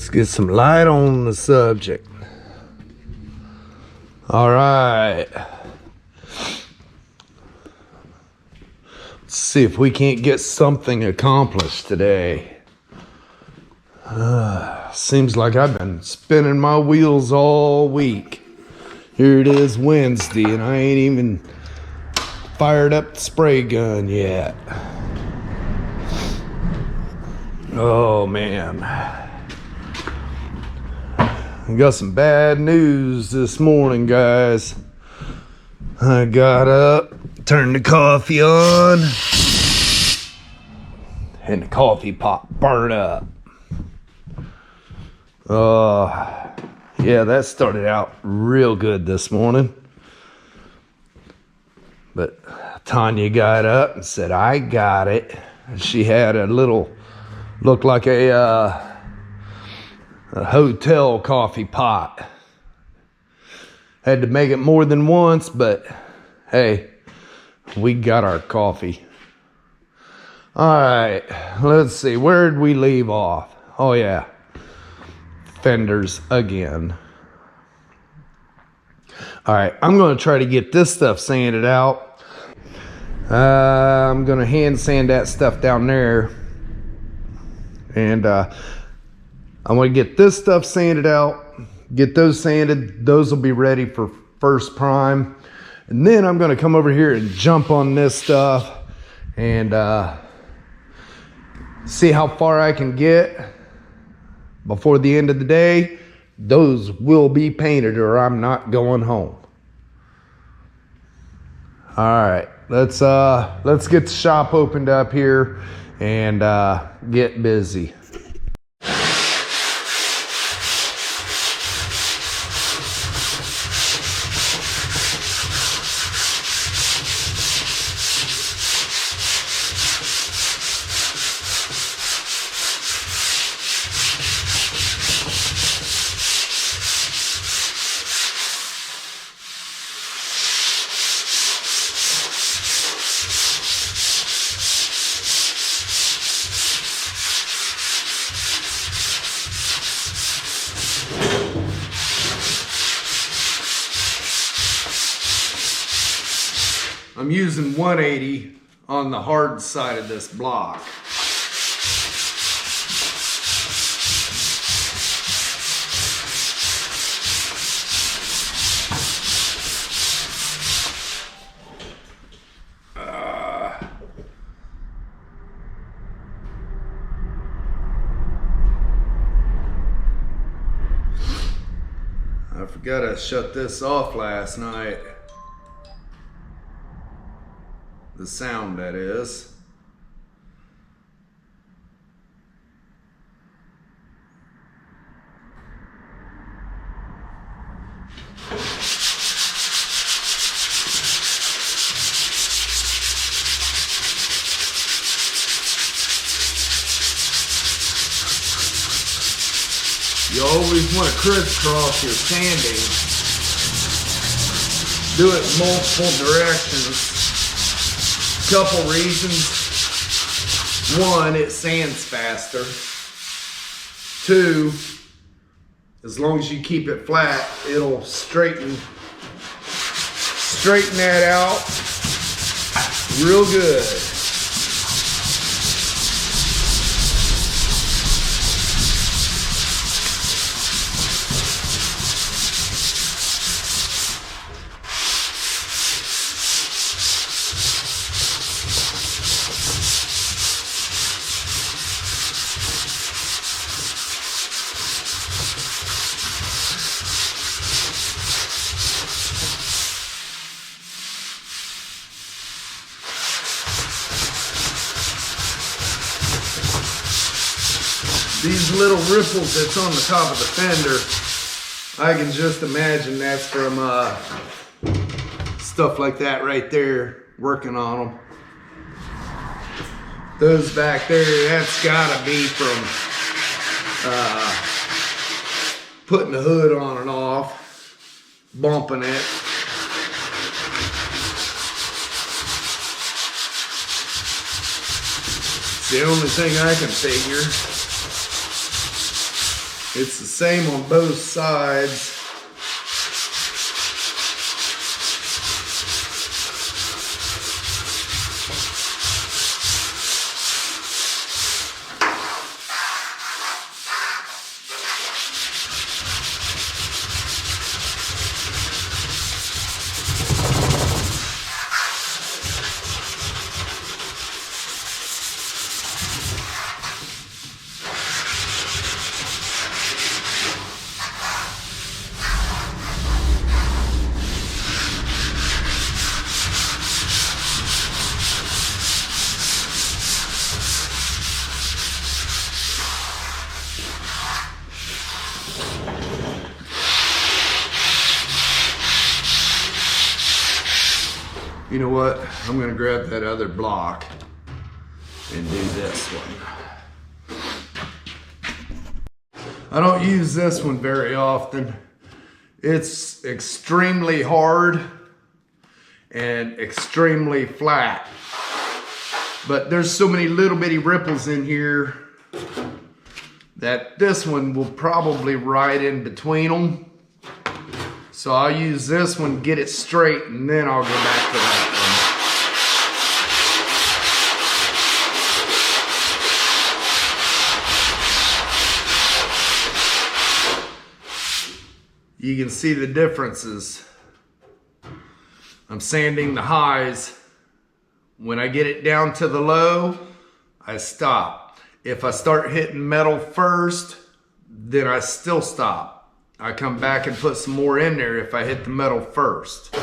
Let's get some light on the subject. All right. Let's see if we can't get something accomplished today. Seems like I've been spinning my wheels all week. Here it is Wednesday and I ain't even fired up the spray gun yet. Oh man. I got some bad news this morning, guys. I got up, turned the coffee on, and the coffee pot burned up. Yeah, that started out real good this morning. But Tanya got up and said, I got it. She had a little, looked like a hotel coffee pot. Had to make it more than once, but hey, we got our coffee. All right, let's see, where'd we leave off? Oh yeah, fenders again. All right, I'm gonna try to get this stuff sanded out. I'm gonna hand sand that stuff down there, and I want to get this stuff sanded out, get those sanded. Those will be ready for first prime. And then I'm going to come over here and jump on this stuff and see how far I can get before the end of the day. Those will be painted or I'm not going home. All right, let's get the shop opened up here and get busy. I'm using 180 on the hard side of this block. I forgot to shut this off last night. The sound, that is. You always want to crisscross your sanding. Do it in multiple directions. Couple reasons. One, it sands faster. Two, as long as you keep it flat, it'll straighten that out real good. These little ripples that's on the top of the fender, I can just imagine that's from stuff like that right there, working on them. Those back there, that's gotta be from putting the hood on and off, bumping it. It's the only thing I can figure. It's the same on both sides. You know what? I'm gonna grab that other block and do this one. I don't use this one very often. It's extremely hard and extremely flat. But there's so many little bitty ripples in here that this one will probably ride in between them. So I'll use this one, get it straight, and then I'll go back to that one. You can see the differences. I'm sanding the highs. When I get it down to the low, I stop. If I start hitting metal first, then I still stop. I come back and put some more in there if I hit the metal first.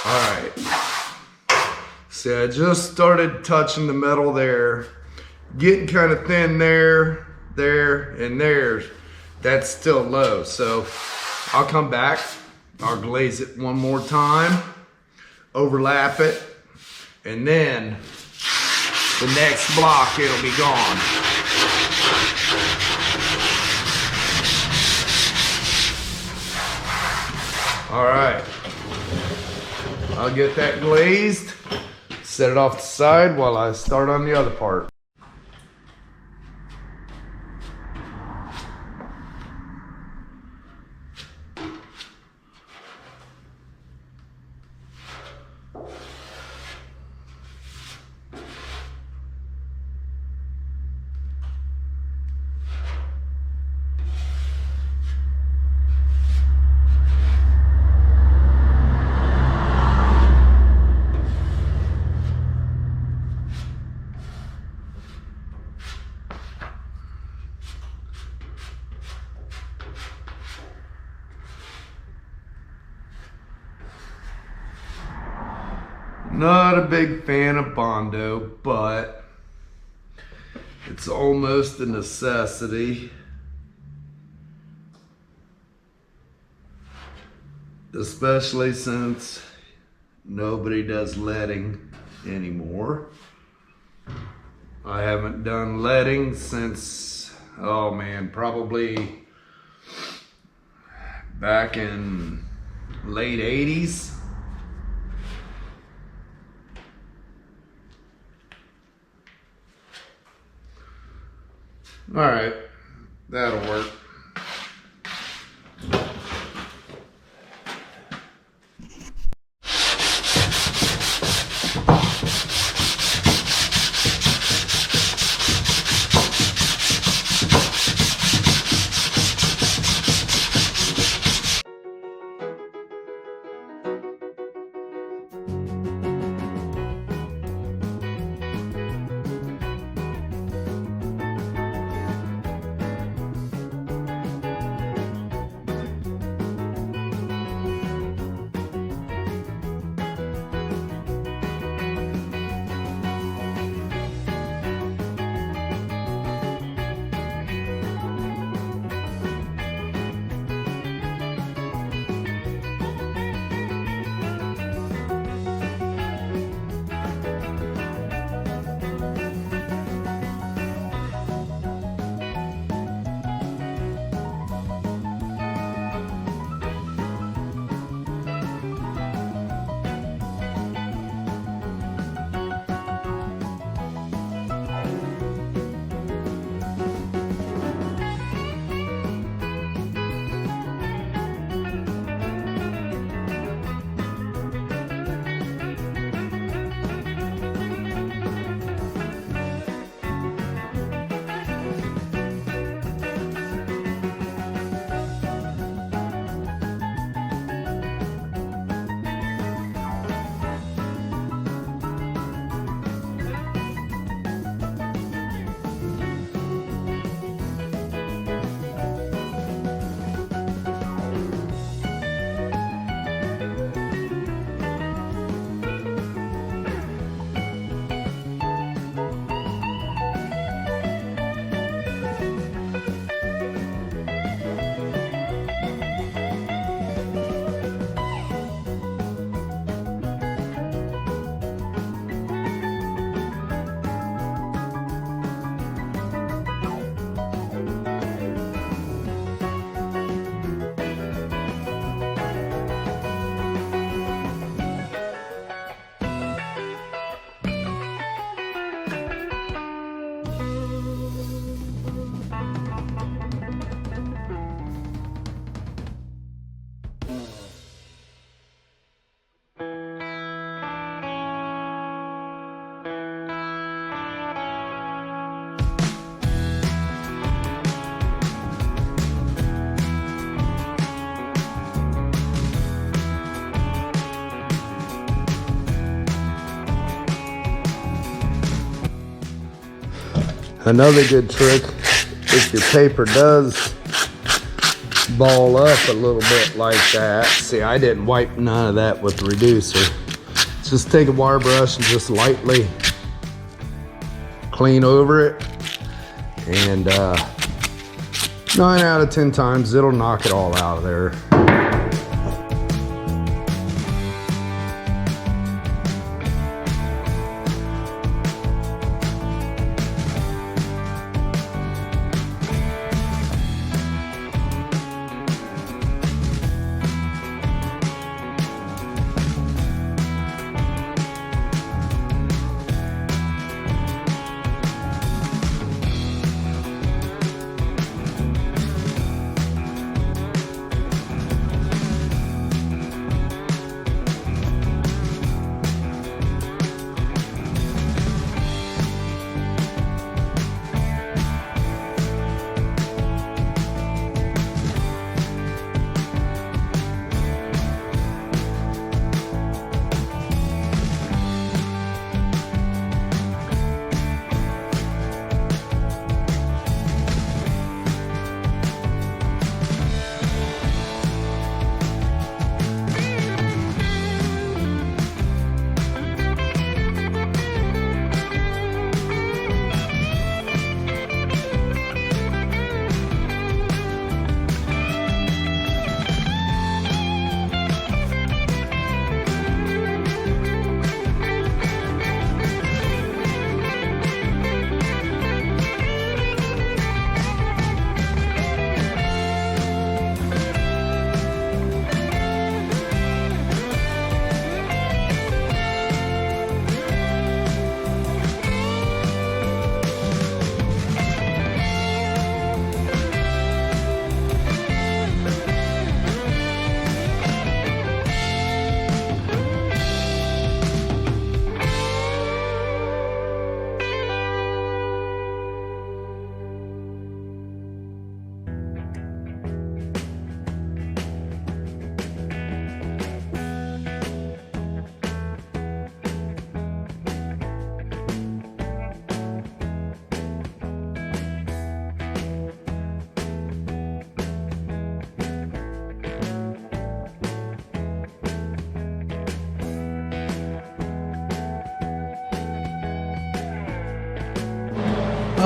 Alright, see, I just started touching the metal there, getting kind of thin there, and there. That's still low, so I'll come back, I'll glaze it one more time, overlap it, and then the next block, it'll be gone. Alright. I'll get that glazed, set it off to the side while I start on the other part. Not a big fan of Bondo, but it's almost a necessity. Especially since nobody does leading anymore. I haven't done leading since, oh man, probably back in late 80s. All right, that'll work. Another good trick, if your paper does ball up a little bit like that, see, I didn't wipe none of that with the reducer. Just take a wire brush and just lightly clean over it, and 9 out of 10 times it'll knock it all out of there.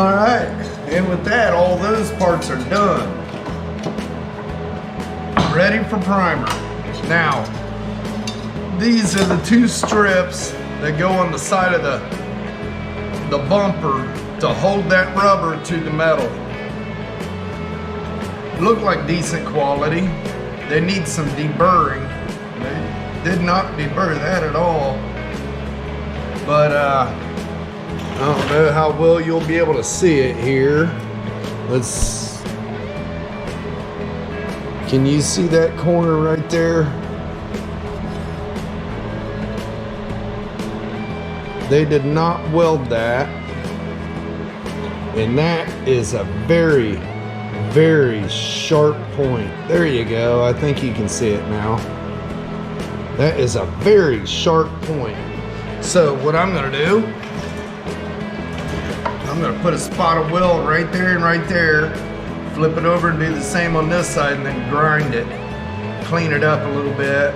All right, and with that, all those parts are done. Ready for primer. Now, these are the 2 strips that go on the side of the bumper to hold that rubber to the metal. Look like decent quality. They need some deburring. They did not deburr that at all. But I don't know how well you'll be able to see it here. Can you see that corner right there? They did not weld that. And that is a very, very sharp point. There you go. I think you can see it now. That is a very sharp point. So what I'm gonna do, I'm gonna put a spot of weld right there and right there, flip it over and do the same on this side, and then grind it, clean it up a little bit.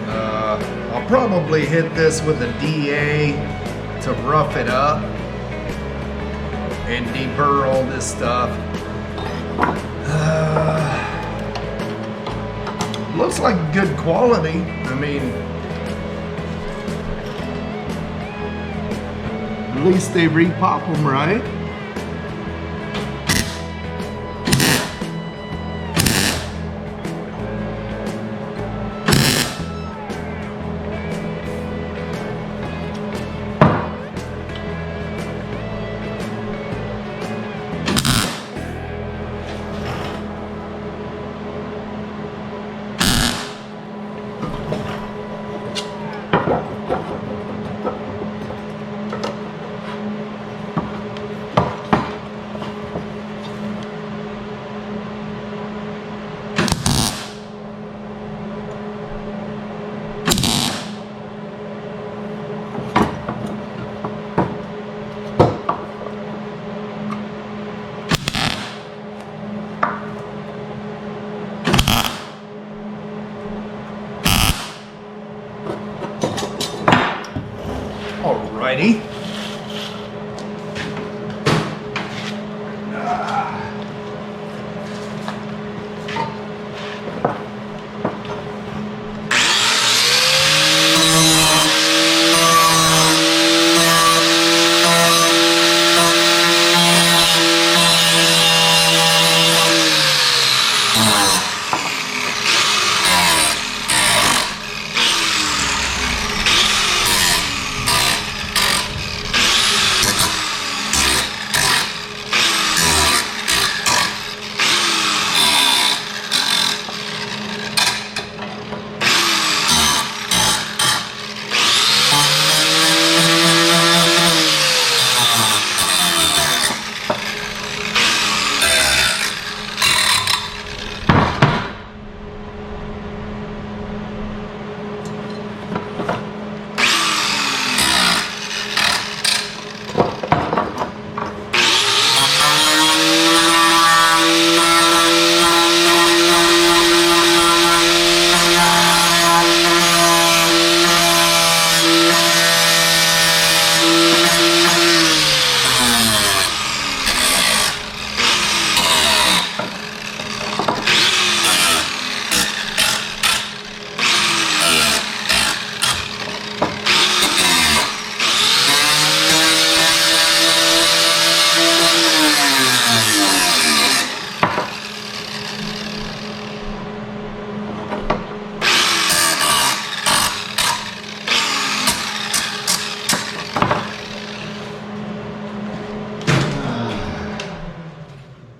I'll probably hit this with a DA to rough it up and deburr all this stuff. Looks like good quality. I mean, at least they repop them right. Alrighty.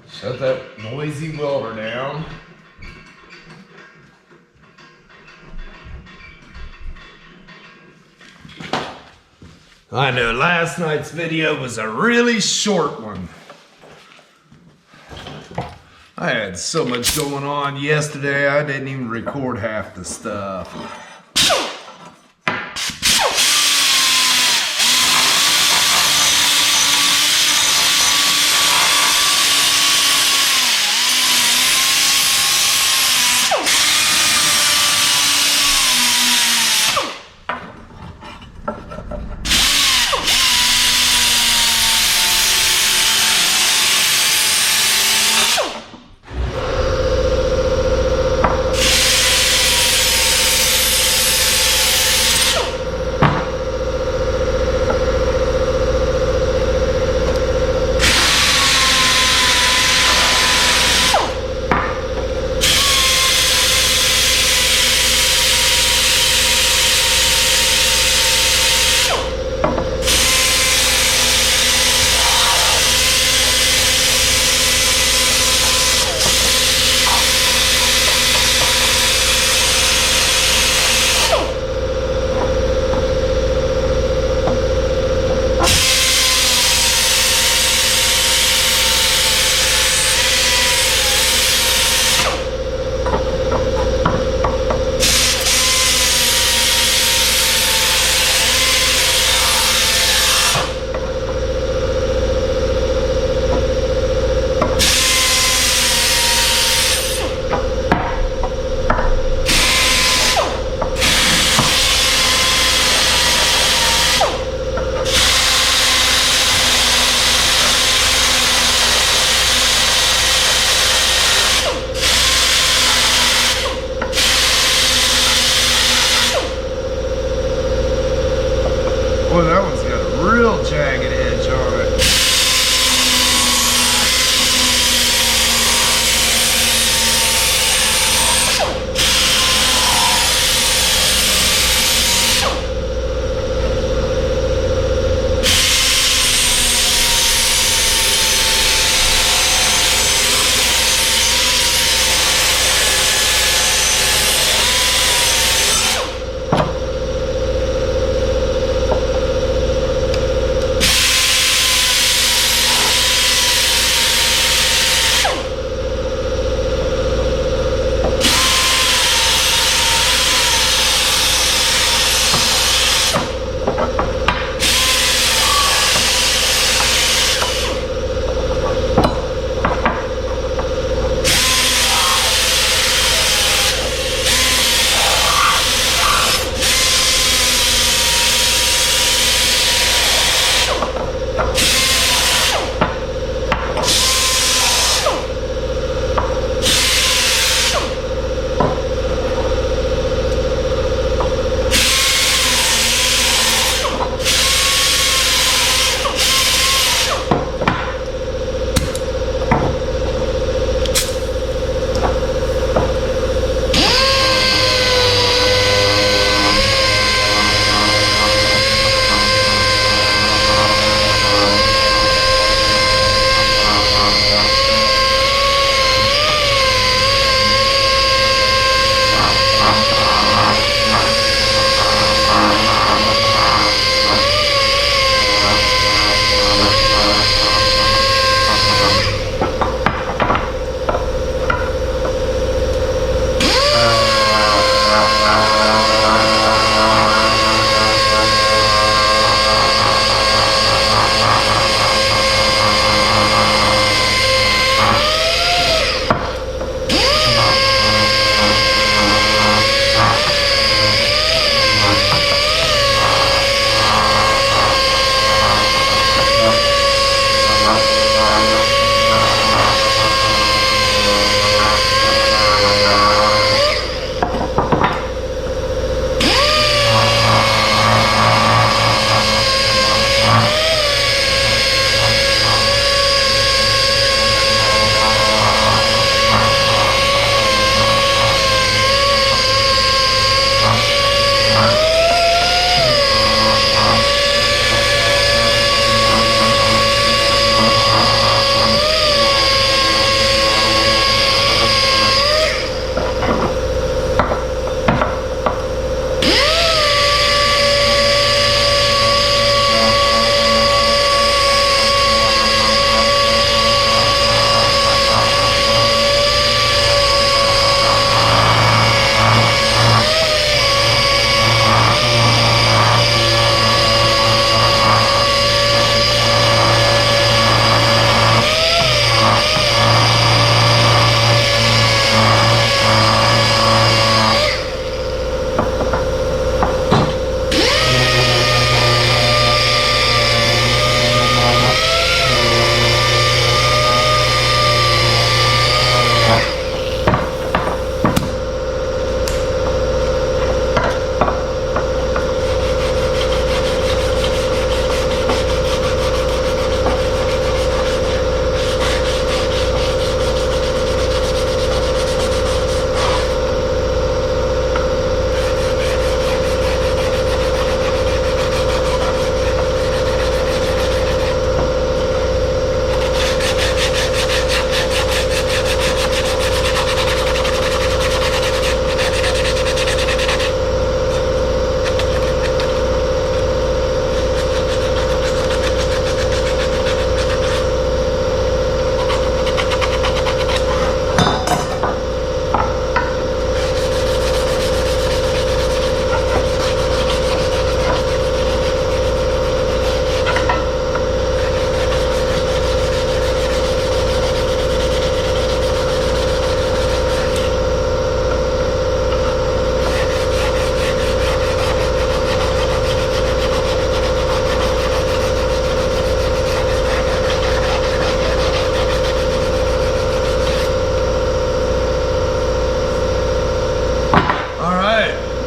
Shut that noisy welder down. I know last night's video was a really short one. I had so much going on yesterday, I didn't even record half the stuff.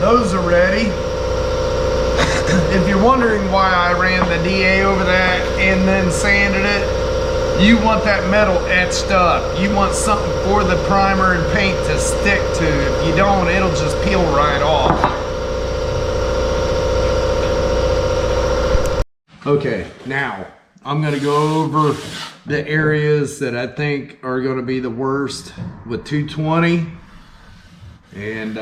those are ready. If you're wondering why I ran the DA over that and then sanded it, you want that metal etched up. You want something for the primer and paint to stick to. If you don't, it'll just peel right off. Okay, now I'm gonna go over the areas that I think are gonna be the worst with 220. And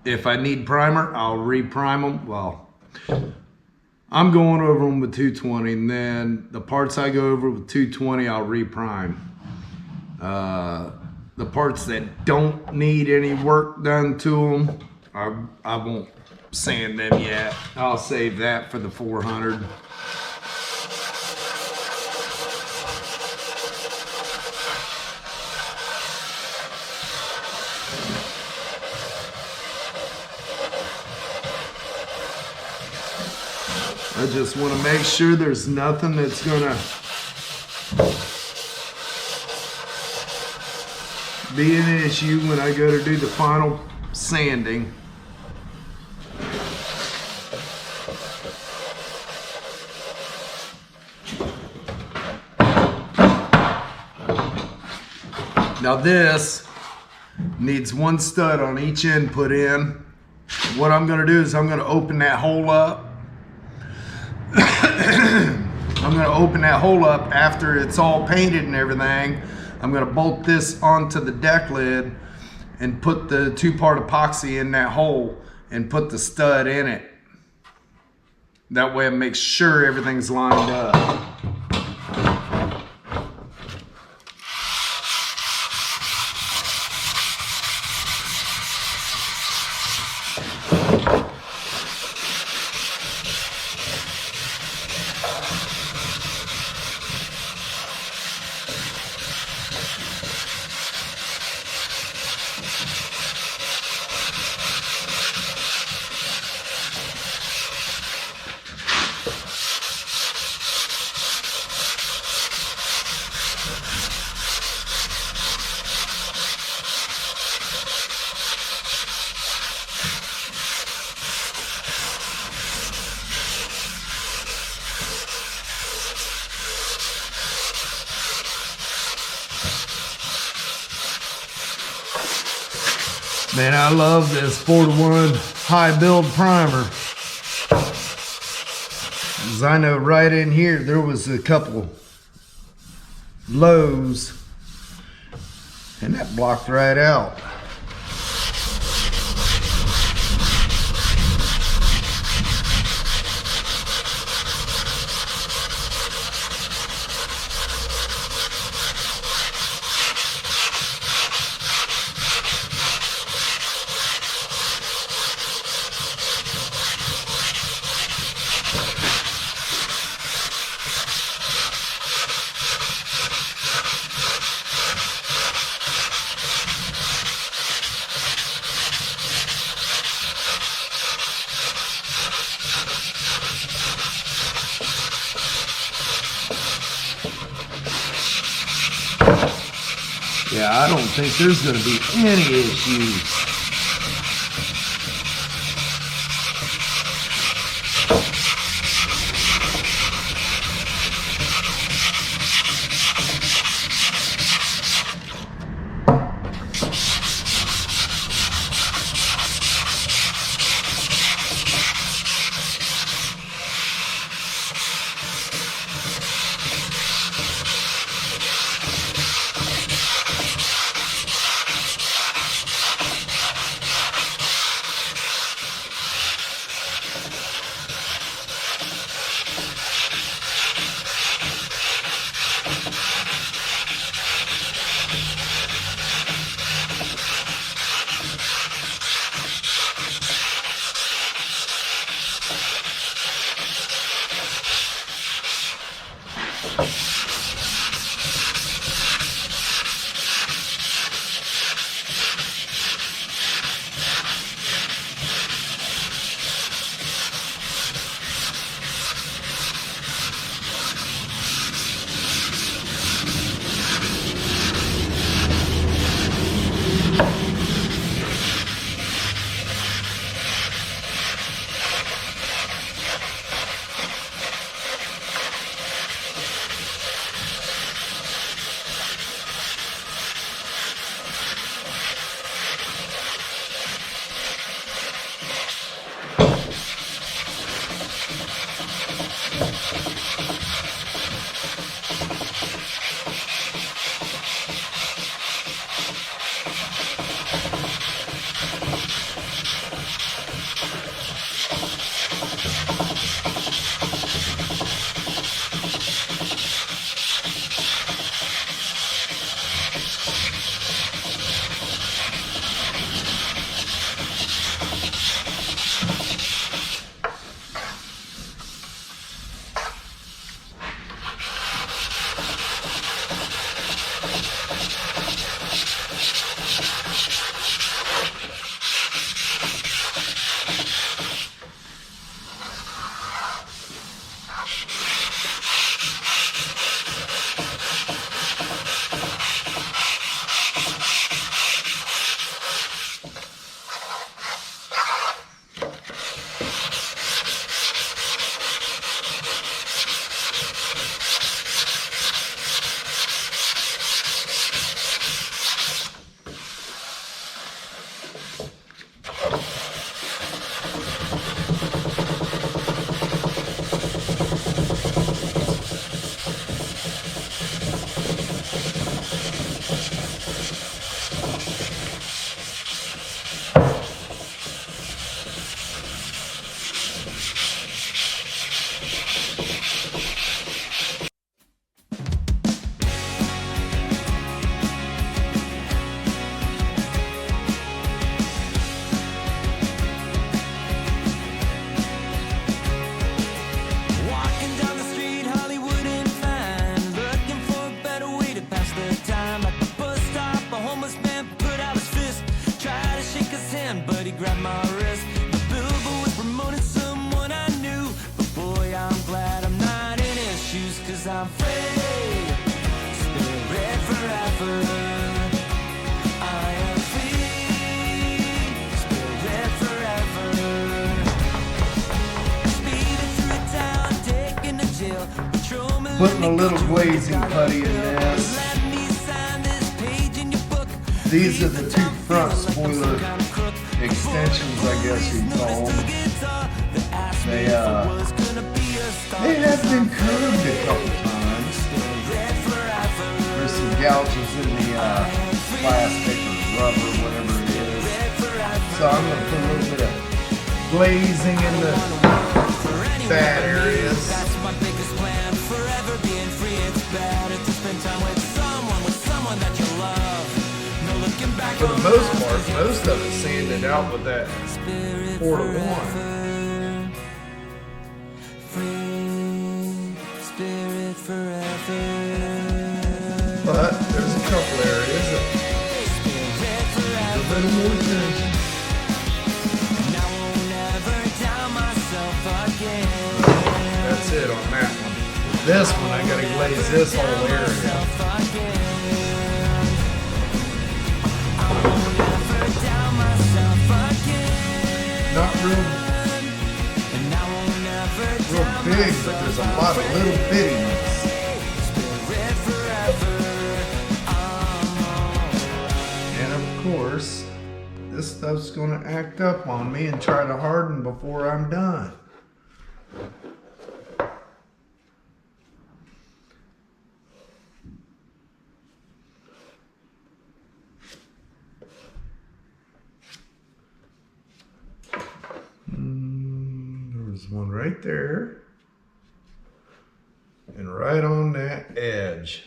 if I need primer, I'll re-prime them. Well, I'm going over them with 220, and then the parts I go over with 220, I'll re-prime. The parts that don't need any work done to them, I won't sand them yet. I'll save that for the 400. I just want to make sure there's nothing that's gonna be an issue when I go to do the final sanding. Now this needs one stud on each end put in. What I'm gonna do is I'm gonna open that hole up. I'm gonna open that hole up after it's all painted and everything. I'm gonna bolt this onto the deck lid and put the 2-part epoxy in that hole and put the stud in it. That way it makes sure everything's lined up. Man, I love this 4-to-1 high build primer. As I know right in here, there was a couple lows and that blocked right out. Yeah, I don't think there's going to be any issues. hand, but he grabbed my wrist. The billboard was promoting someone I knew, but boy, I'm glad I'm not in his shoes, 'cause I'm free, spirit forever. I am free, spirit forever. Speeding through town, taken to jail. Putting a little glazing putty in this. These are the two front spoiler extensions, I guess you'd call them. They have been curved a couple times. There's some gouges in the plastic or rubber, whatever it is. So I'm going to put a little bit of glazing in the bad areas. That's my biggest plan. Forever being free, it's better to spend time with someone that you love. No looking back. For the most part, most of it's sanded out with that 4-to-1. Free, spirit forever. But there's a couple areas that need a little more attention. That's it on that one. This one, I gotta glaze this whole area. Not real big, but there's a lot of little bittiness. And of course, this stuff's gonna act up on me and try to harden before I'm done. There's one right there, and right on that edge.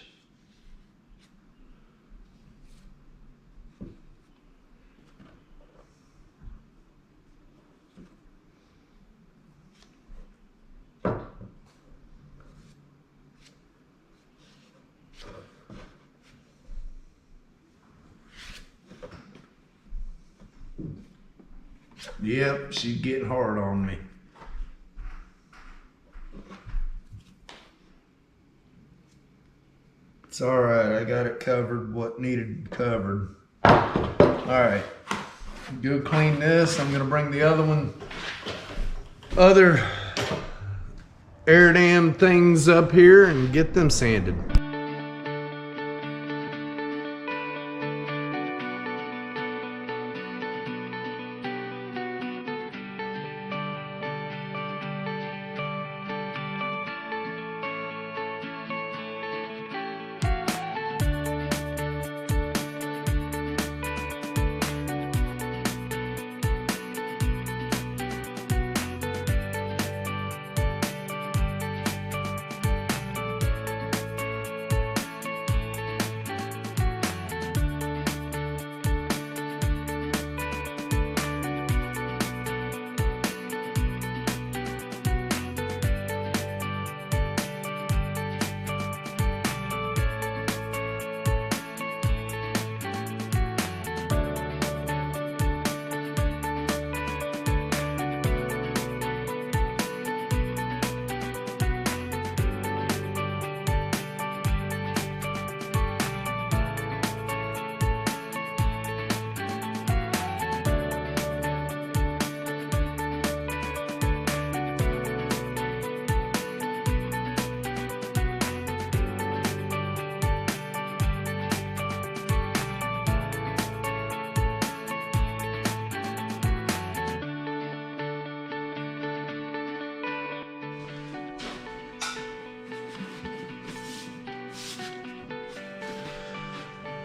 Yep, she's getting hard on me. It's all right, I got it covered, what needed covered. All right, go clean this. I'm gonna bring the other air dam things up here and get them sanded.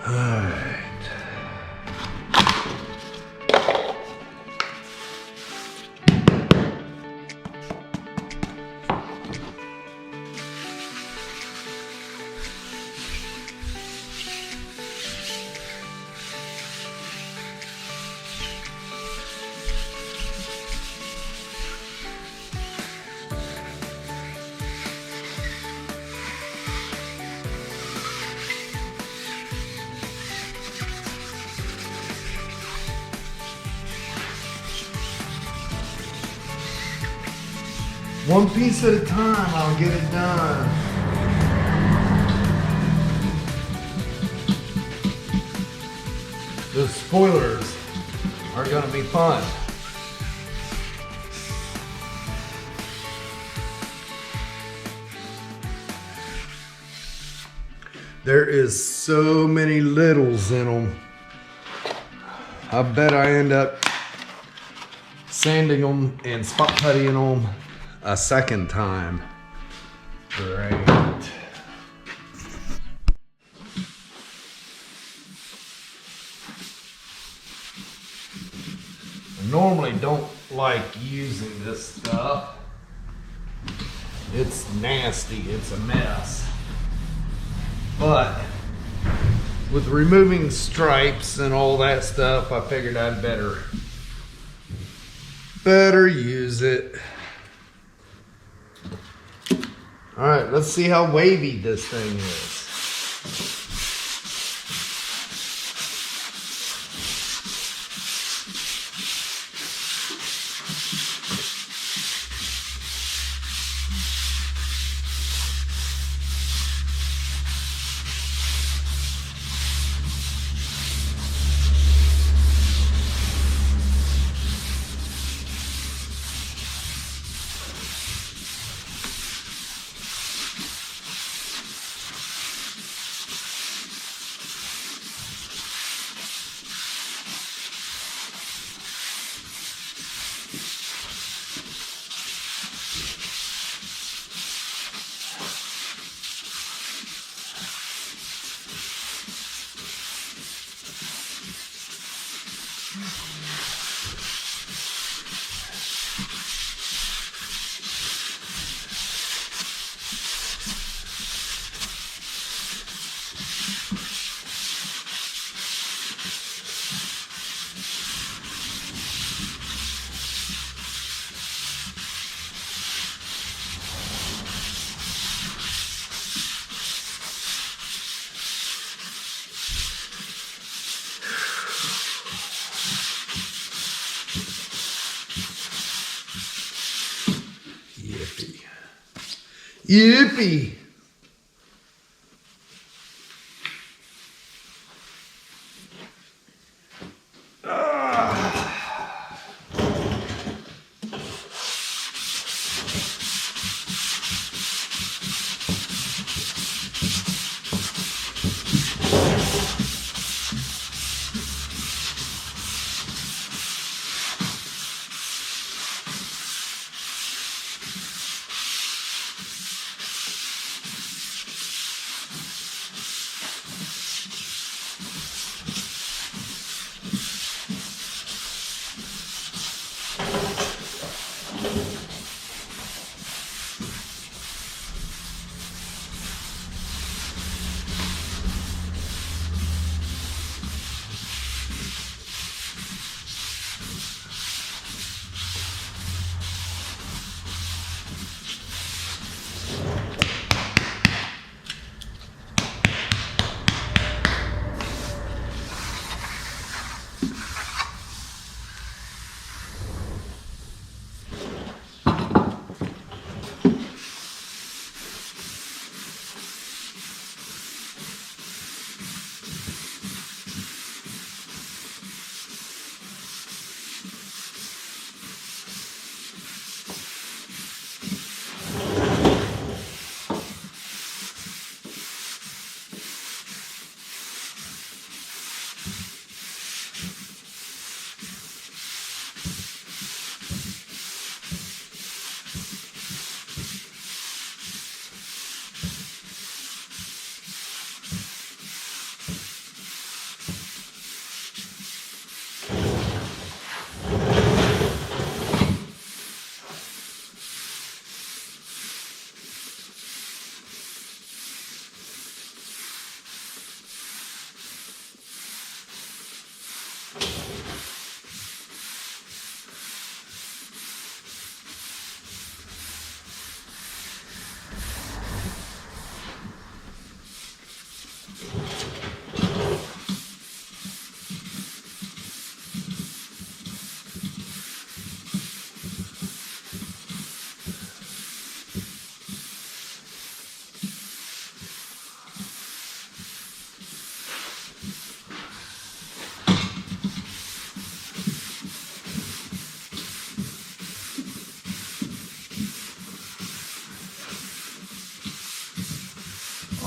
All right. One piece at a time, I'll get it done. The spoilers are gonna be fun. There is so many littles in them. I bet I end up sanding them and spot puttying them a second time. Great. I normally don't like using this stuff. It's nasty, it's a mess. But with removing stripes and all that stuff, I figured I'd better use it. All right, let's see how wavy this thing is. Yippee!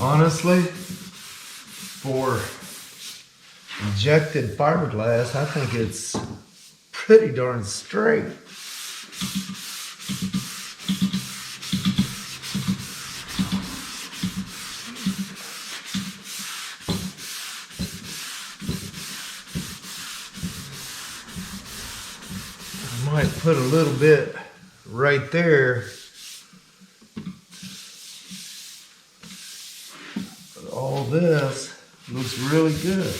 Honestly, for injected fiberglass, I think it's pretty darn straight. I might put a little bit right there. But all this looks really good.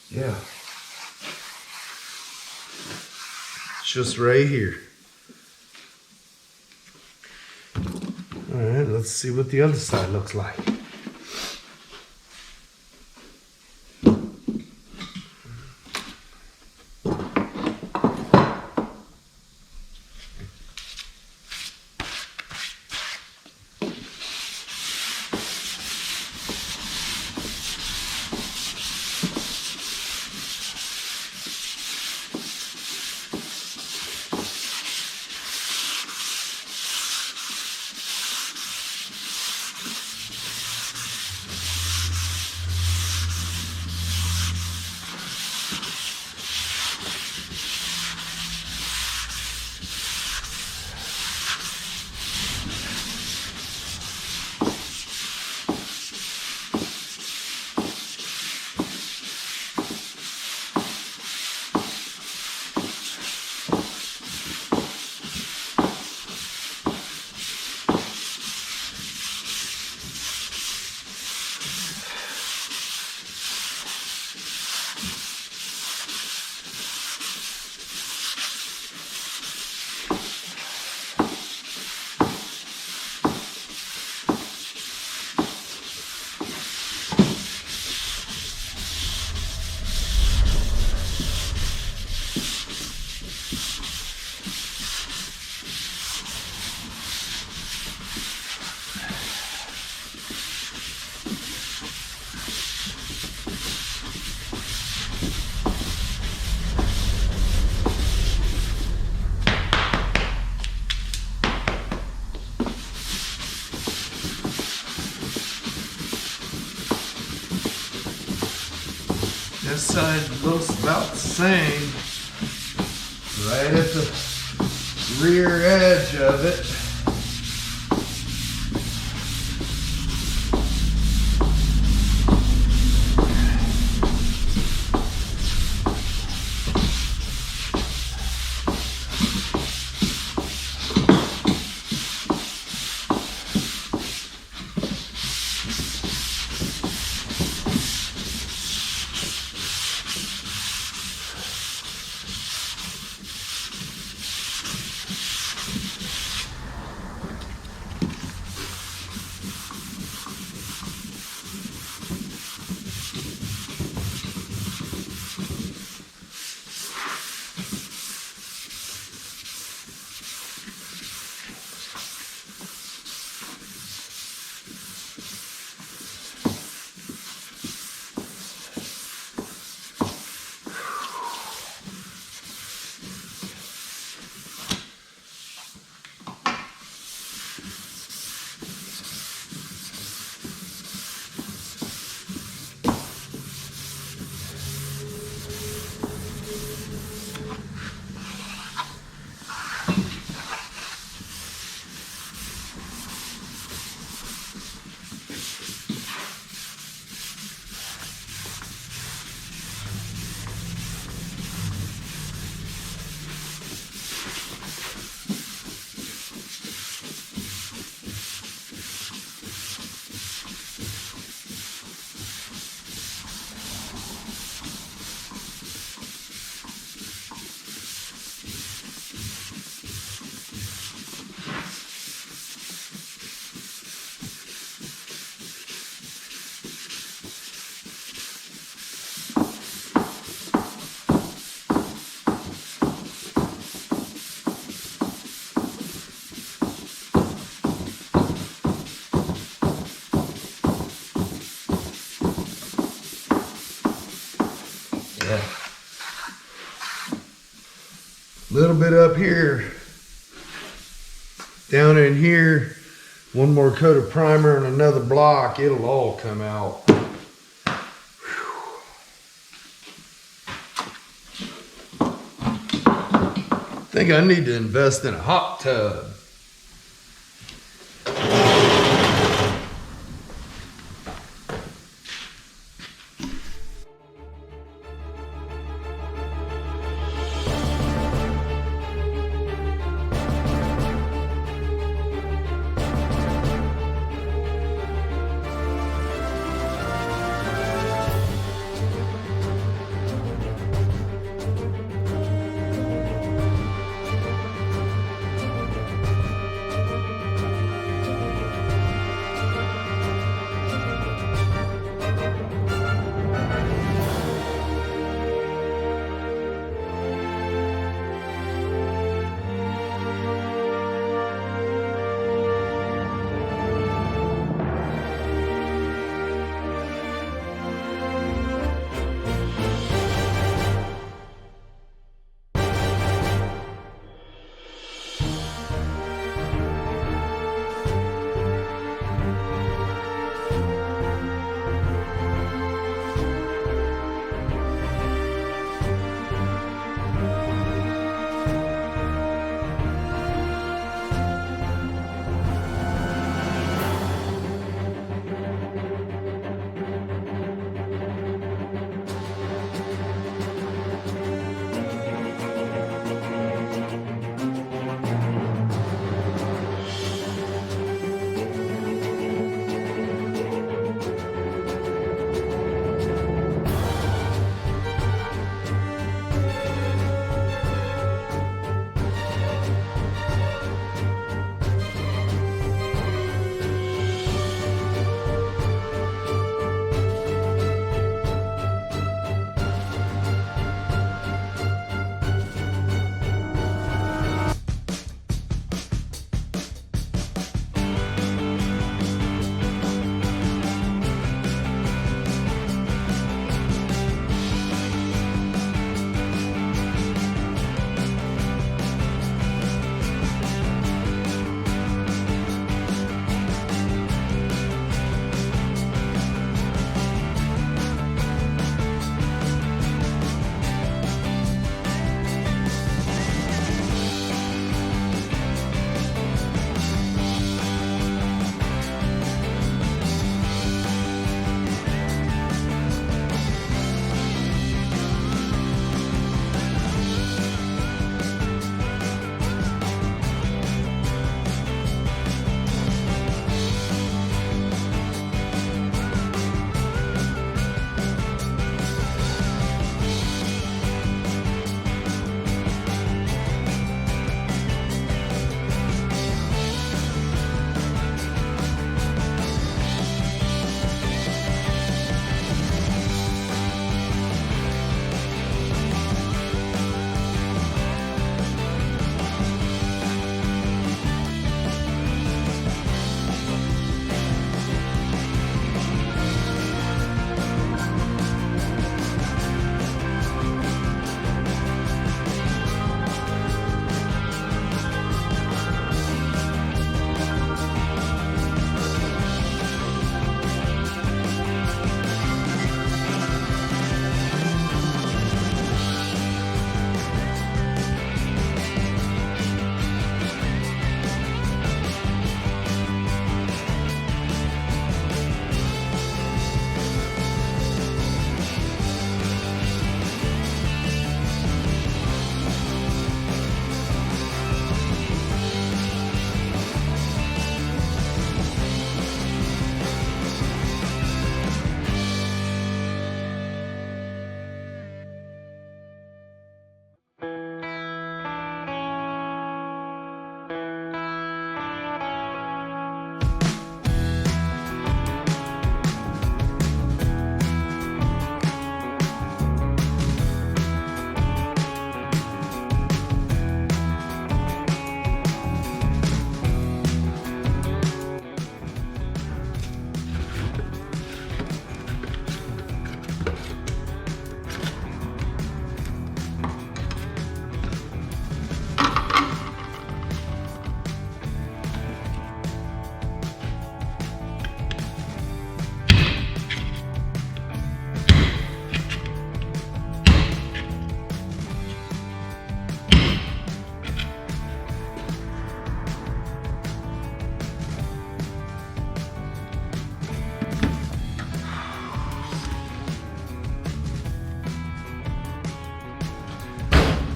Yeah. It's just right here. All right, let's see what the other side looks like. This side looks about the same. Right at the rear edge of it. little bit up here, down in here, one more coat of primer and another block, it'll all come out. I think I need to invest in a hot tub.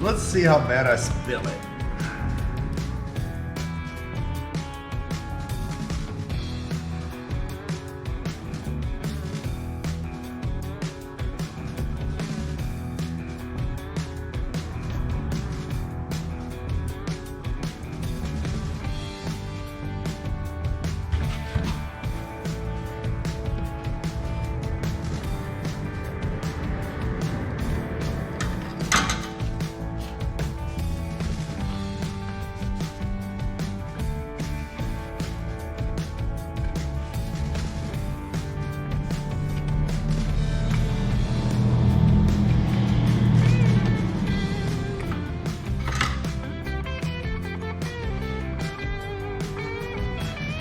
Let's see how bad I spill it.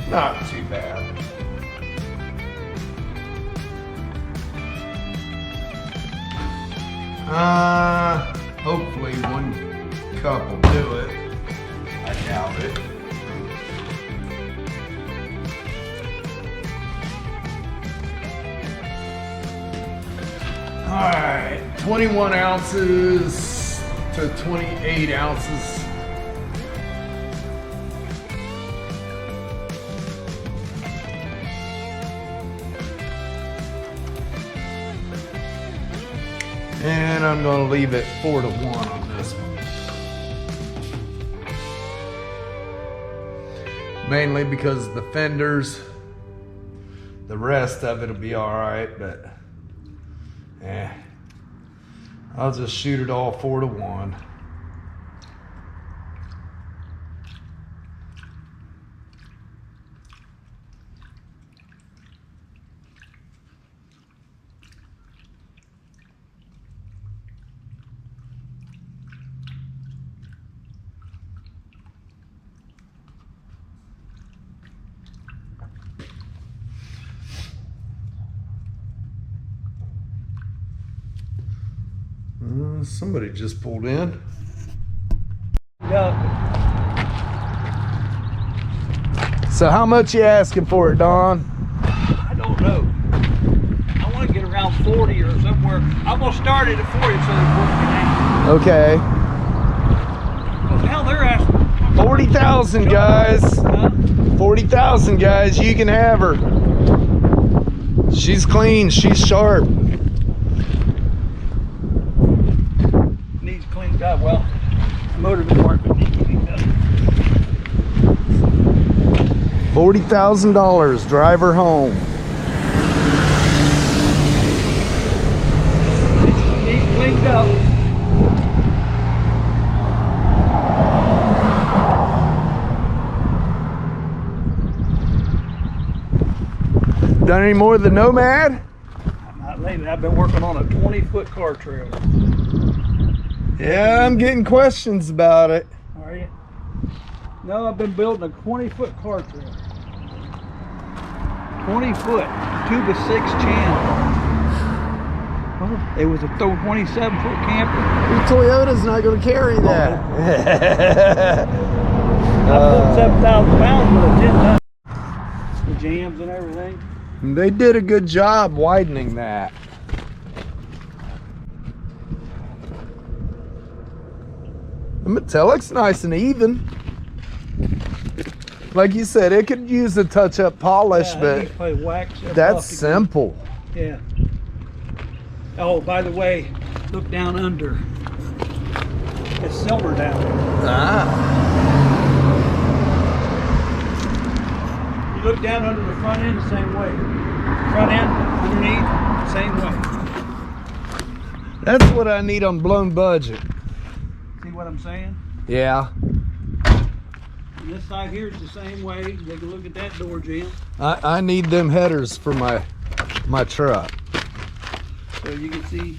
Not too bad. Hopefully 1 cup will do it. I doubt it. All right, 21 ounces to 28 ounces. And I'm going to leave it 4-1 on this one. Mainly because the fenders, the rest of it will be all right, but I'll just shoot it all 4-1. Somebody just pulled in. Yeah. So how much you asking for it, Don? I don't know. I want to get around 40 or somewhere. I'm going to start it at 40 so it's working out. Okay. Well, hell, they're asking 40,000 guys. Huh? 40,000 guys, you can have her. She's clean, she's sharp. Needs cleaned up. Well, motor department needs cleaned up. $40,000, drive her home. Needs cleaned up. Done any more of the Nomad? Not lately. I've been working on a 20-foot car trailer. Yeah, I'm getting questions about it. Are you? No, I've been building a 20-foot car trailer. 20 foot, 2x6 channel. Well, it was a 27-foot camper. Your Toyota's not going to carry that. I pulled 7,000 pounds with a 10-ton. The jams and everything. They did a good job widening that. The metallic's nice and even. Like you said, it could use a touch-up polish, Yeah, I but need to play wax and that's stuff to simple. get- Yeah. Oh, by the way, look down under. It's silver down there. Ah. You look down under the front end the same way. Front end, underneath, same way. That's what I need on blown budget. See what I'm saying? Yeah. And this side here is the same way. Take a look at that door jam. I need them headers for my truck. So you can see,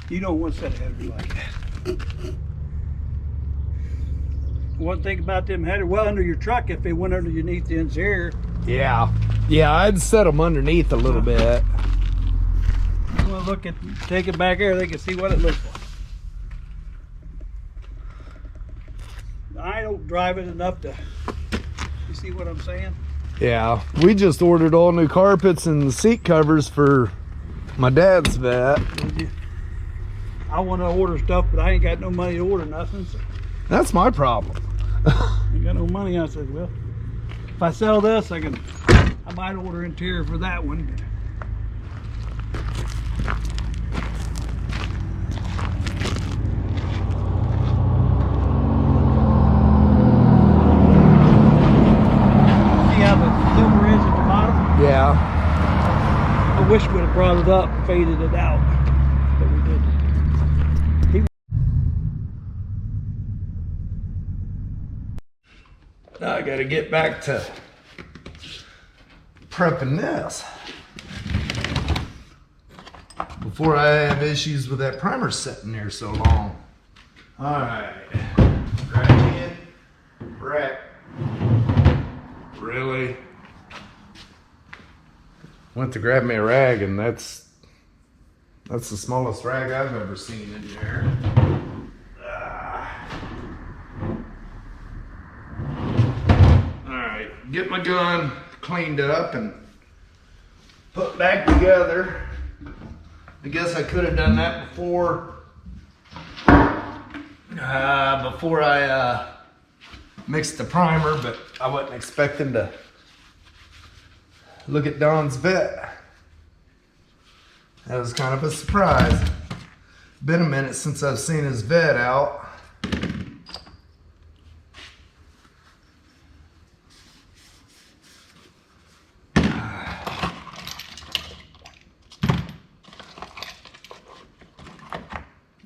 you don't want a set of headers like that. One thing about them headers, well, under your truck, if they went underneath the interior, Yeah. Yeah, I'd set them underneath a little bit. you want to look at, take it back there, they can see what it looks like. I don't drive it enough to, you see what I'm saying? Yeah, we just ordered all new carpets and seat covers for my dad's vet. I want to order stuff, but I ain't got no money to order nothing. So That's my problem. I ain't got no money. I said, well, if I sell this, I might order interior for that one. See how the silver is at the bottom? Yeah. I wish we'd have brought it up and faded it out, but we didn't. Now I gotta get back to prepping this before I have issues with that primer sitting there so long. All right, right in, rack. Really? Went to grab me a rag, and that's the smallest rag I've ever seen in there. Alright, get my gun cleaned up and put back together. I guess I could have done that before I mixed the primer, but I wasn't expecting to look at Don's vet. That was kind of a surprise. Been a minute since I've seen his vet out.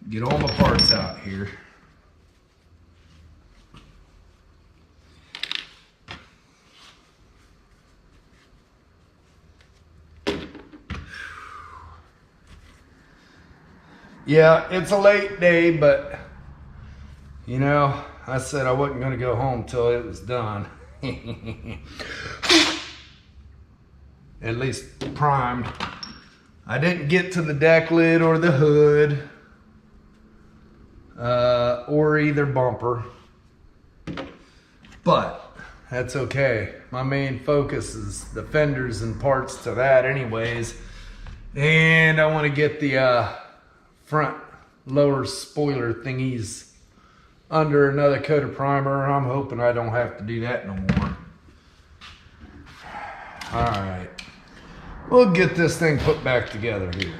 Get all my parts out here. Yeah, it's a late day, but you know, I said I wasn't going to go home till it was done. At least primed. I didn't get to the deck lid or the hood, or either bumper, but that's okay. My main focus is the fenders and parts to that anyways, and I want to get the front lower spoiler thingies under another coat of primer. I'm hoping I don't have to do that no more. All right, we'll get this thing put back together here.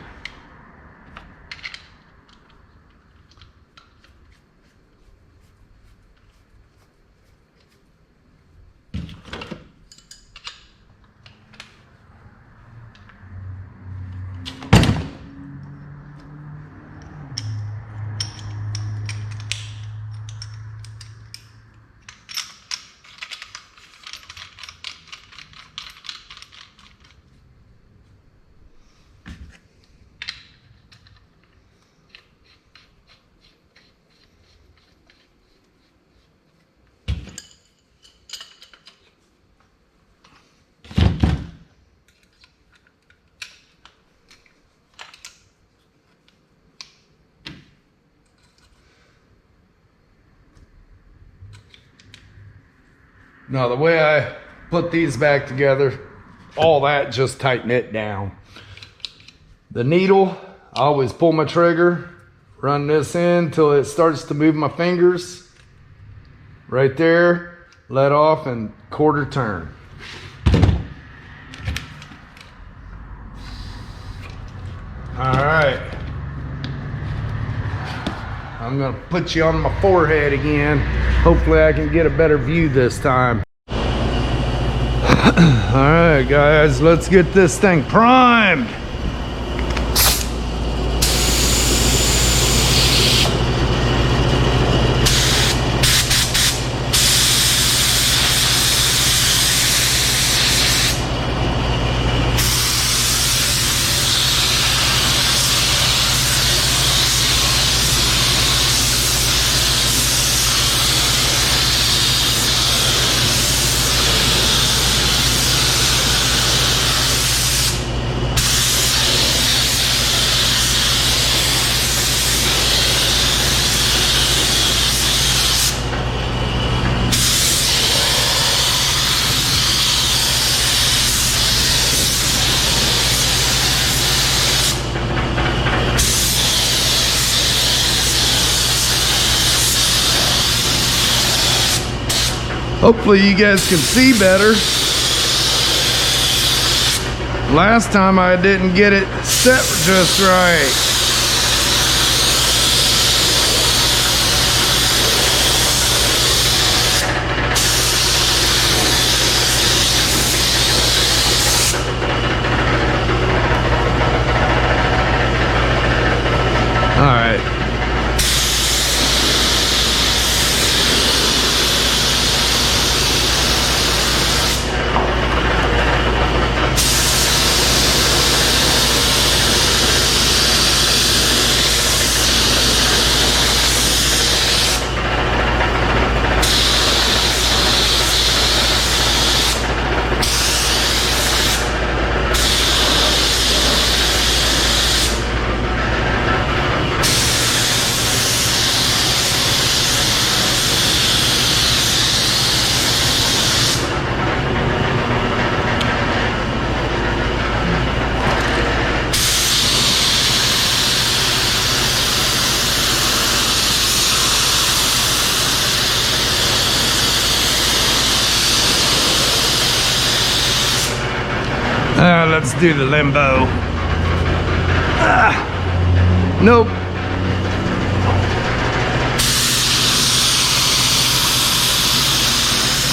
Now the way I put these back together, all that just tighten it down. The needle, I always pull my trigger, run this in till it starts to move my fingers. Right there, let off and quarter turn. All right. I'm gonna put you on my forehead again. Hopefully I can get a better view this time. All right, guys, let's get this thing primed. Hopefully you guys can see better. Last time I didn't get it set just right. All right. Let's do the limbo. Nope.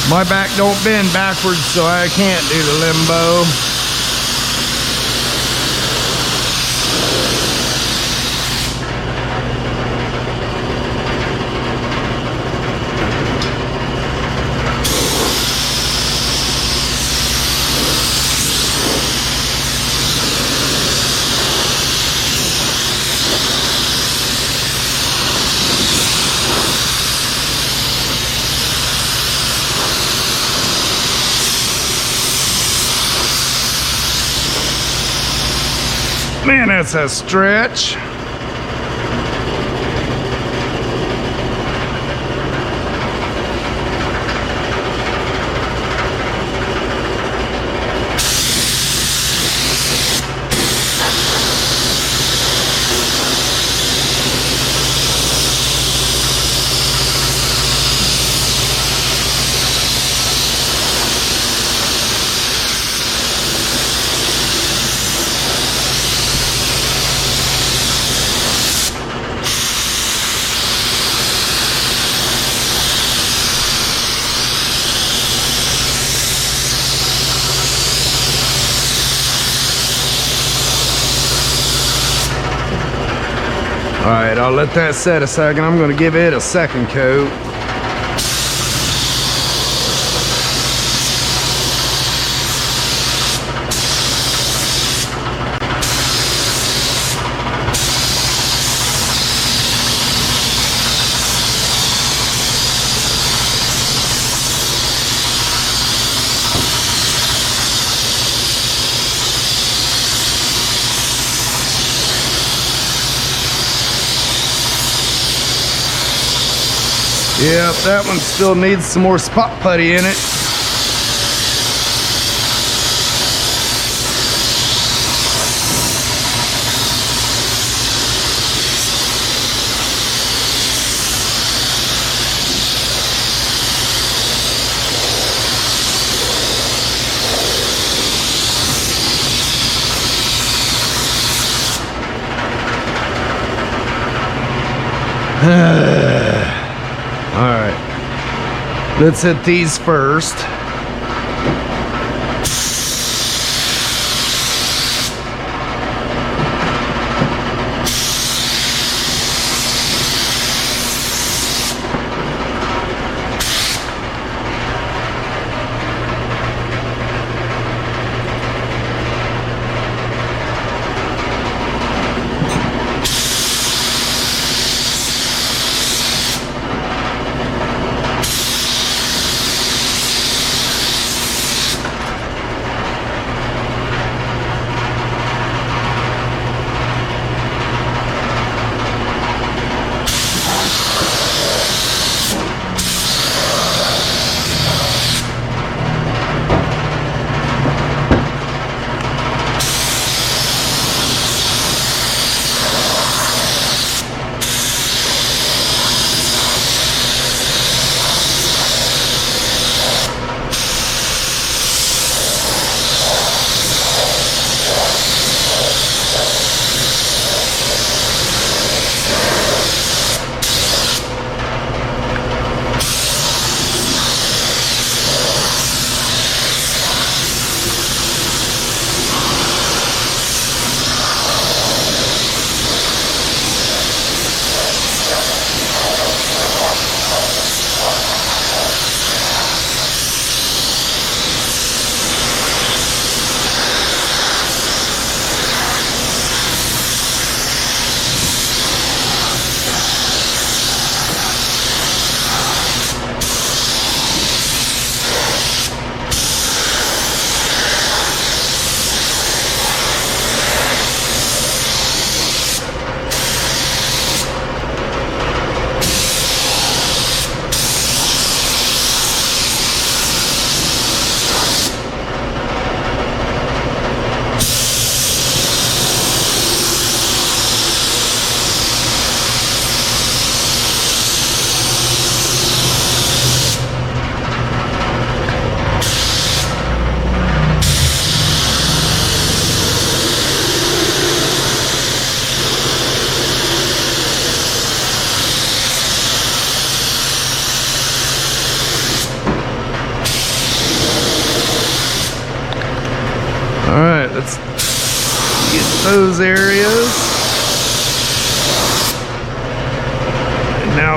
My back don't bend backwards, so I can't do the limbo. Man, that's a stretch. All right, I'll let that set a second. I'm gonna give it a second coat. Yep, that one still needs some more spot putty in it. All right, let's hit these first.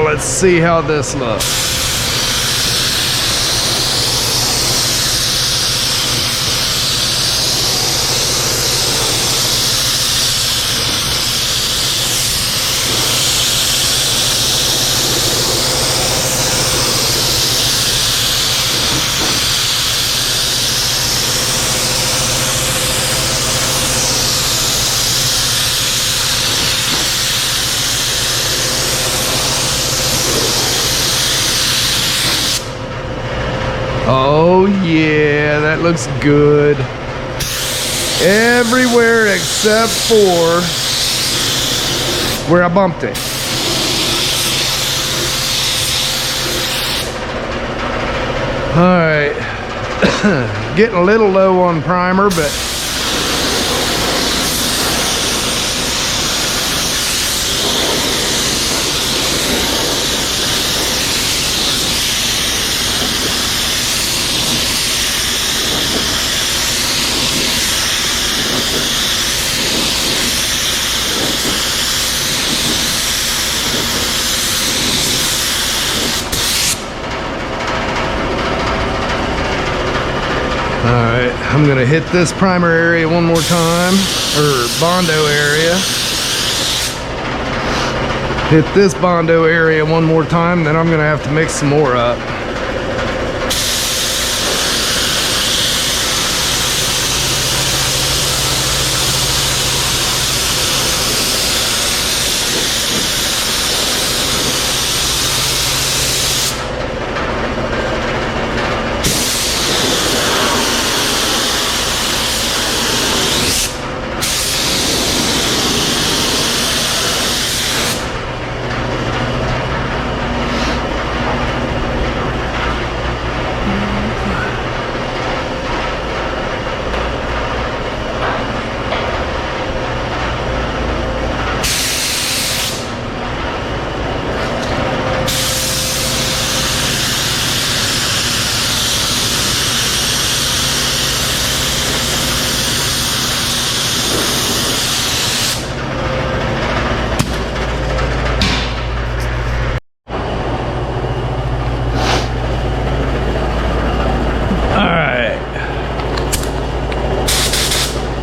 let's see how this looks. Oh yeah, that looks good. Everywhere except for where I bumped it. All right, getting a little low on primer, but alright, I'm gonna hit this primer area one more time, or Bondo area. Hit this Bondo area one more time, then I'm gonna have to mix some more up.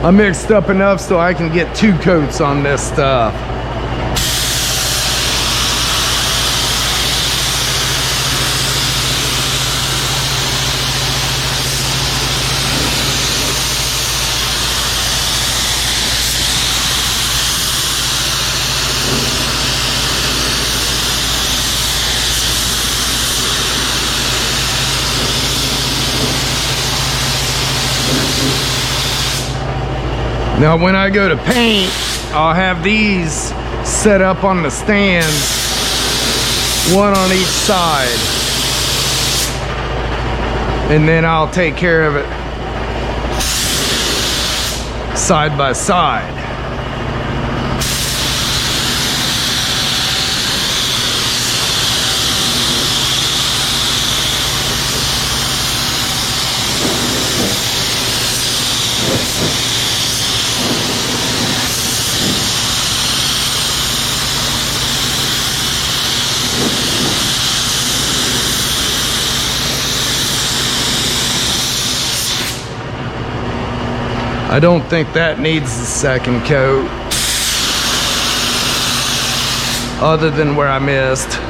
I mixed up enough so I can get 2 coats on this stuff. Now when I go to paint, I'll have these set up on the stands, one on each side. And then I'll take care of it side by side. I don't think that needs the second coat, other than where I missed.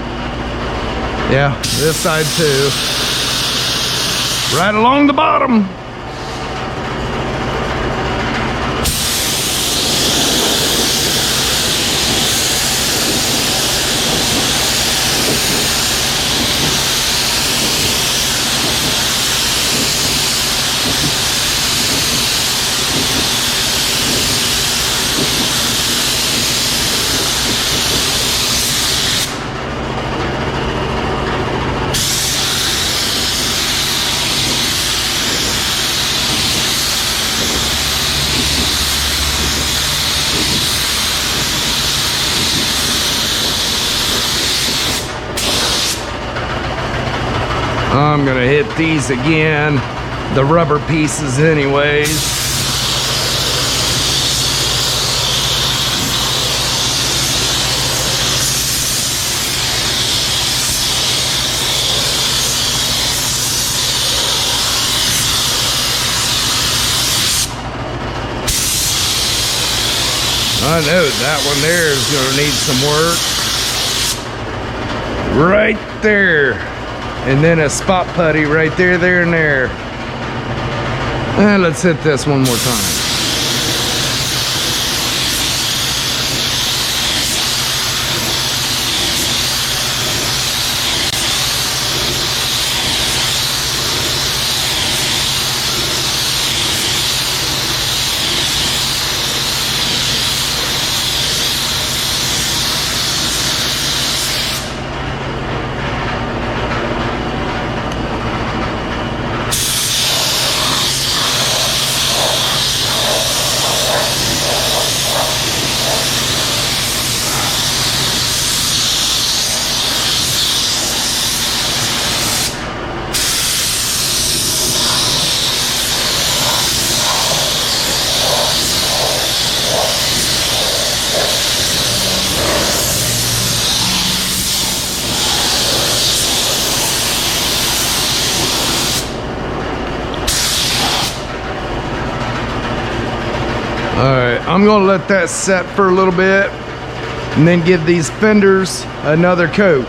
Yeah, this side too. Right along the bottom. I'm gonna hit these again, the rubber pieces anyways. I know that one there is gonna need some work. Right there. And then a spot putty right there, there, and there. And let's hit this one more time. Alright, I'm gonna let that set for a little bit and then give these fenders another coat.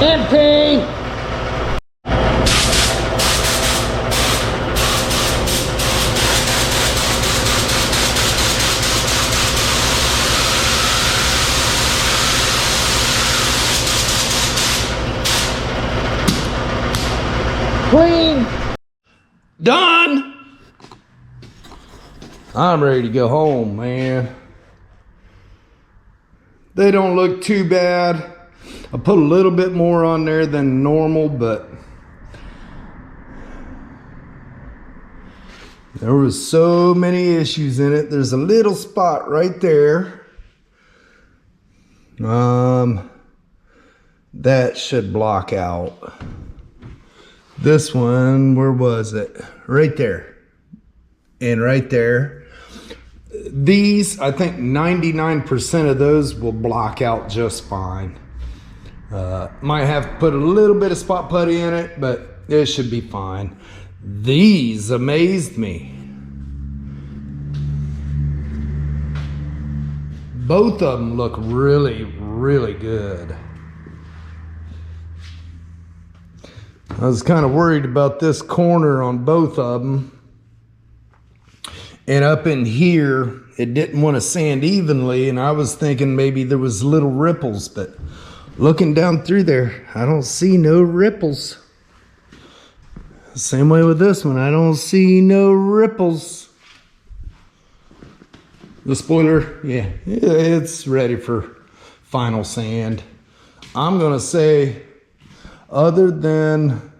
MP! Clean. Done. I'm ready to go home, man. They don't look too bad. I put a little bit more on there than normal, but there was so many issues in it. There's a little spot right there. That should block out. This one, where was it? Right there. And right there. These, I think 99% of those will block out just fine. Might have to put a little bit of spot putty in it, but it should be fine. These amazed me. Both of them look really, really good. I was kind of worried about this corner on both of them. And up in here, it didn't want to sand evenly, and I was thinking maybe there was little ripples, but looking down through there, I don't see no ripples. Same way with this one, I don't see no ripples. The spoiler, yeah, it's ready for final sand. I'm gonna say, other than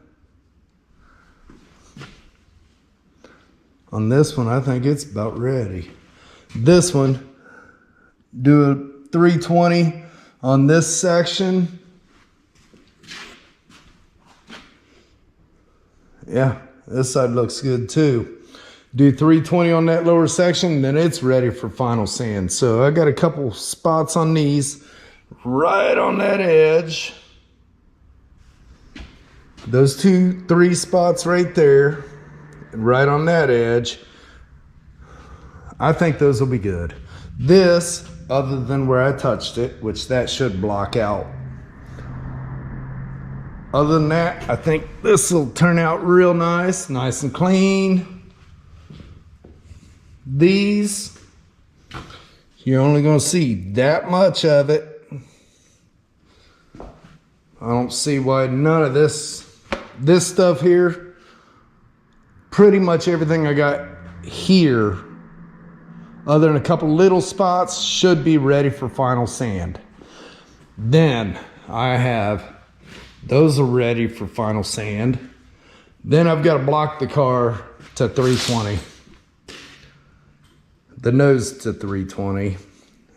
on this one, I think it's about ready. This one, do a 320 on this section. Yeah, this side looks good too. Do 320 on that lower section, then it's ready for final sand. So I got a couple spots on these right on that edge. Those 2-3 spots right there, right on that edge. I think those will be good. This, other than where I touched it, which that should block out. Other than that, I think this will turn out real nice and clean. These, you're only gonna see that much of it. I don't see why none of this stuff here, pretty much everything I got here, other than a couple little spots, should be ready for final sand. Then I have, those are ready for final sand. Then I've got to block the car to 320. The nose to 320.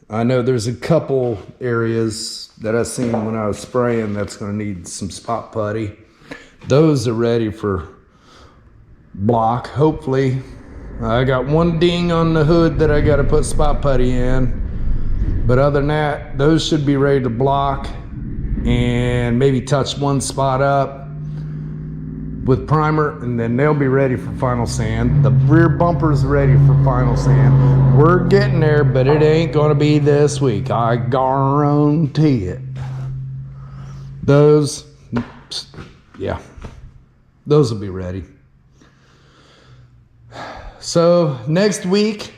I know there's a couple areas that I seen when I was spraying that's going to need some spot putty. Those are ready for block, hopefully. I got one ding on the hood that I got to put spot putty in. But other than that, those should be ready to block and maybe touch one spot up with primer, and then they'll be ready for final sand. The rear bumper's ready for final sand. We're getting there, but it ain't gonna be this week. I guarantee it. Those, yeah, those will be ready. So next week,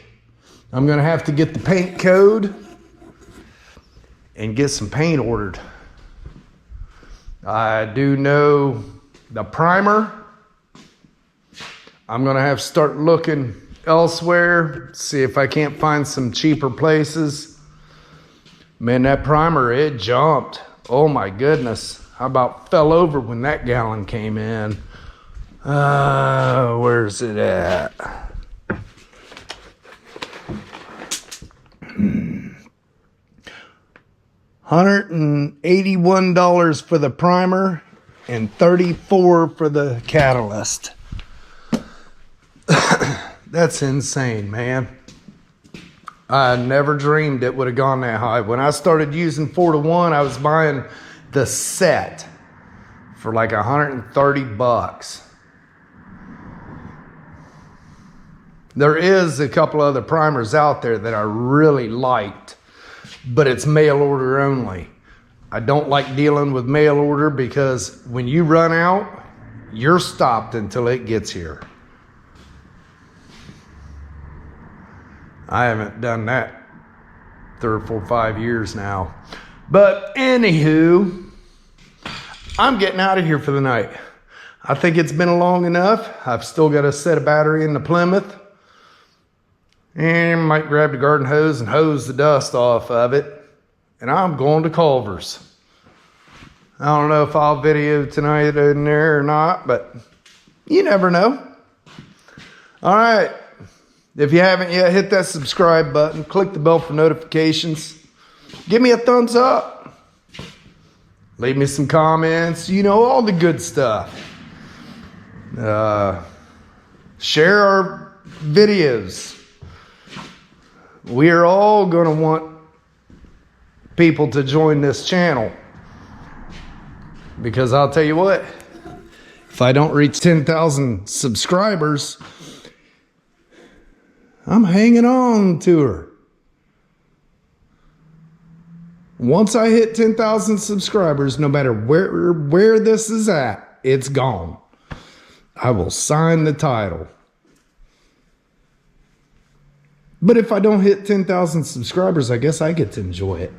I'm gonna have to get the paint code and get some paint ordered. I do know the primer. I'm gonna have to start looking elsewhere, see if I can't find some cheaper places. Man, that primer, it jumped. Oh my goodness. I about fell over when that gallon came in. Where's it at? $181 for the primer and $34 for the catalyst. That's insane, man. I never dreamed it would have gone that high. When I started using 4-to-1, I was buying the set for like $130. There is a couple other primers out there that I really liked, but it's mail order only. I don't like dealing with mail order because when you run out, you're stopped until it gets here. I haven't done that 3 or 4 or 5 years now. But anywho, I'm getting out of here for the night. I think it's been long enough. I've still got a set of battery in the Plymouth. And might grab the garden hose and hose the dust off of it. And I'm going to Culver's. I don't know if I'll video tonight in there or not, but you never know. All right. If you haven't yet, hit that subscribe button. Click the bell for notifications. Give me a thumbs up. Leave me some comments. You know, all the good stuff. Share our videos. We are all going to want people to join this channel. Because I'll tell you what, if I don't reach 10,000 subscribers, I'm hanging on to her. Once I hit 10,000 subscribers, no matter where this is at, it's gone. I will sign the title. But if I don't hit 10,000 subscribers, I guess I get to enjoy it.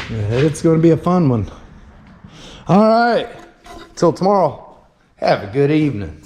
It's going to be a fun one. All right. Till tomorrow. Have a good evening.